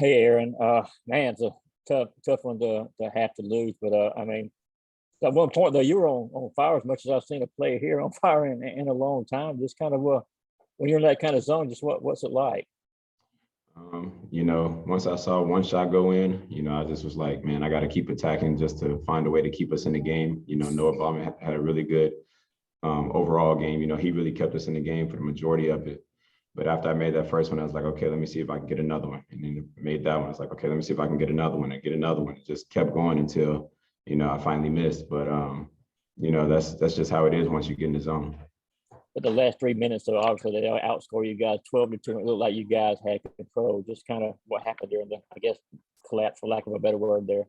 Hey, Aaron. Man, it's a tough one to have to lose. But I mean, at one point though, you were on fire as much as I've seen a player here on fire in a long time. Just kind of when you're in that kind of zone, just what's it like? Once I saw one shot go in, I just was like, man, I got to keep attacking just to find a way to keep us in the game. Noah Bauman had a really good overall game. He really kept us in the game for the majority of it. But after I made that first one, I was like, okay, let me see if I can get another one. And then made that one. I was like, okay, let me see if I can get another one and get another one. It just kept going until, I finally missed. But, that's just how it is once you get in the zone. But the last 3 minutes, so obviously they outscore you guys 12-2. It looked like you guys had control. Just kind of what happened during the, I guess, collapse, for lack of a better word there.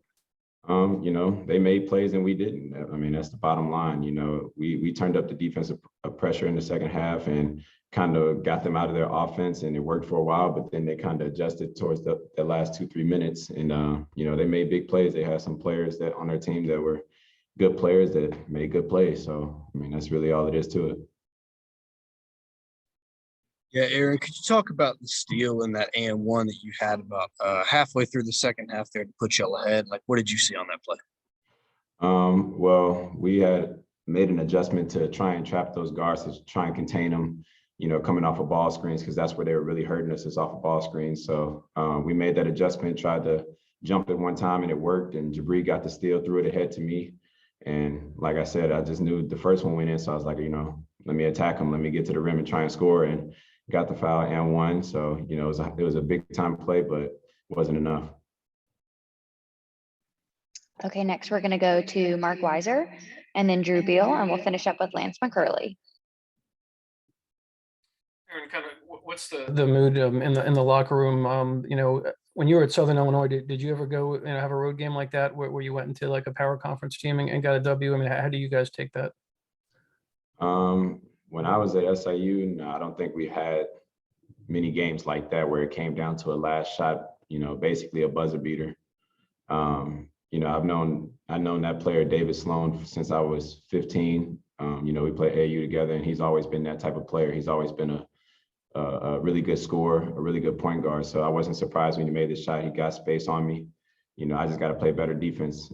They made plays and we didn't. I mean, that's the bottom line. We turned up the defensive pressure in the second half and kind of got them out of their offense, and it worked for a while, but then they kind of adjusted towards the last 2-3 minutes. And, they made big plays. They had some players that on their team that were good players that made good plays. So, I mean, that's really all it is to it. Yeah, Aaron, could you talk about the steal in that and one that you had about halfway through the second half there to put y'all ahead? Like, what did you see on that play? Well, we had made an adjustment to try and trap those guards, to try and contain them, coming off of ball screens, because that's where they were really hurting us, is off of ball screens. So we made that adjustment, tried to jump it one time, and it worked. And Jabri got the steal, threw it ahead to me. And like I said, I just knew the first one went in. So I was like, let me attack him. Let me get to the rim and try and score. And got the foul and won. So, it was a big time play, but it wasn't enough. Okay, next we're going to go to Mark Weiser and then Drew Beal, and we'll finish up with Lance McCurley. Aaron, kind of, what's the mood in the locker room? When you were at Southern Illinois, did you ever go have a road game like that where you went into like a power conference team and got a W? I mean, how do you guys take that? When I was at SIU, no, I don't think we had many games like that where it came down to a last shot, basically a buzzer beater. I've known that player, David Sloan, since I was 15. We played AAU together, and he's always been that type of player. He's always been a really good scorer, a really good point guard. So I wasn't surprised when he made this shot. He got space on me. I just got to play better defense.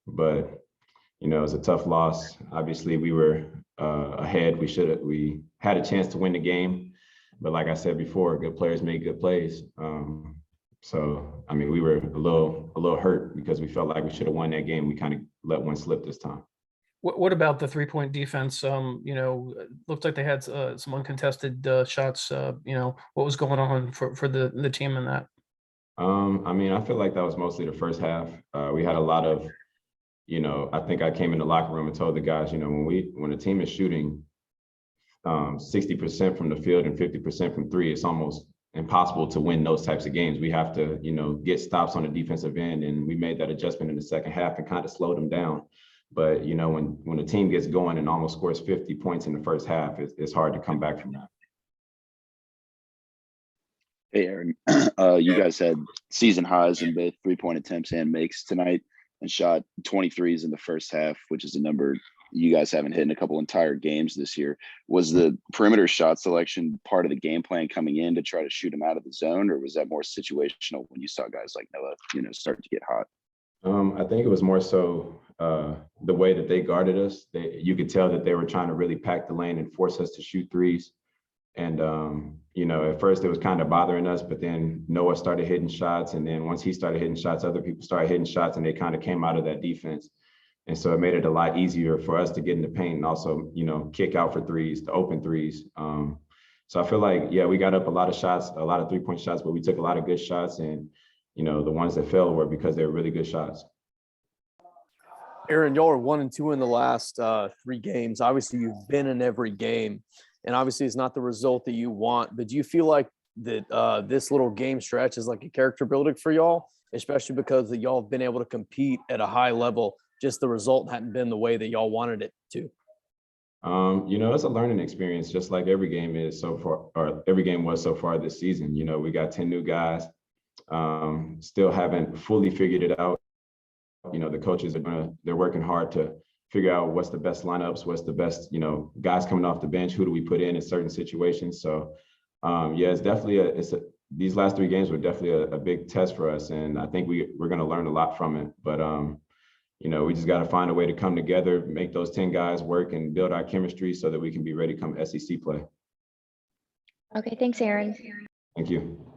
But it was a tough loss. Obviously, we were ahead. We had a chance to win the game, but like I said before, good players make good plays. So I mean, we were a little hurt because we felt like we should have won that game. We kind of let one slip this time. What about the 3-point defense? Looked like they had some uncontested shots. What was going on for the team in that? I mean, I feel like that was mostly the first half. We had a lot of, I think I came in the locker room and told the guys, when a team is shooting 60% from the field and 50% from three, it's almost impossible to win those types of games. We have to, get stops on the defensive end, and we made that adjustment in the second half and kind of slowed them down. But when a team gets going and almost scores 50 points in the first half, it's hard to come back from that. Hey, Aaron, you guys had season highs in both 3-point attempts and makes tonight, and shot 23s in the first half, which is a number you guys haven't hit in a couple entire games this year. Was the perimeter shot selection part of the game plan coming in to try to shoot them out of the zone, or was that more situational when you saw guys like Noah, start to get hot? I think it was more so the way that they guarded us. You could tell that they were trying to really pack the lane and force us to shoot threes. And, at first it was kind of bothering us, but then Noah started hitting shots. And then once he started hitting shots, other people started hitting shots, and they kind of came out of that defense. And so it made it a lot easier for us to get in the paint and also, kick out for threes, the open threes. So I feel like, we got up a lot of shots, a lot of 3-point shots, but we took a lot of good shots. And, the ones that fell were because they were really good shots. Aaron, y'all are 1-2 in the last 3 games. Obviously, you've been in every game, and obviously it's not the result that you want. But do you feel like that this little game stretch is like a character building for y'all, especially because y'all have been able to compete at a high level? Just the result hadn't been the way that y'all wanted it to. It's a learning experience, just like every game is so far, or every game was so far this season. We got 10 new guys. Still haven't fully figured it out. The coaches they're working hard to figure out what's the best lineups, what's the best, guys coming off the bench, who do we put in certain situations. So it's definitely these last 3 games were definitely a big test for us, and I think we're going to learn a lot from it. But you know, we just got to find a way to come together, make those 10 guys work, and build our chemistry so that we can be ready come SEC play. Okay, thanks, Aaron. Thank you.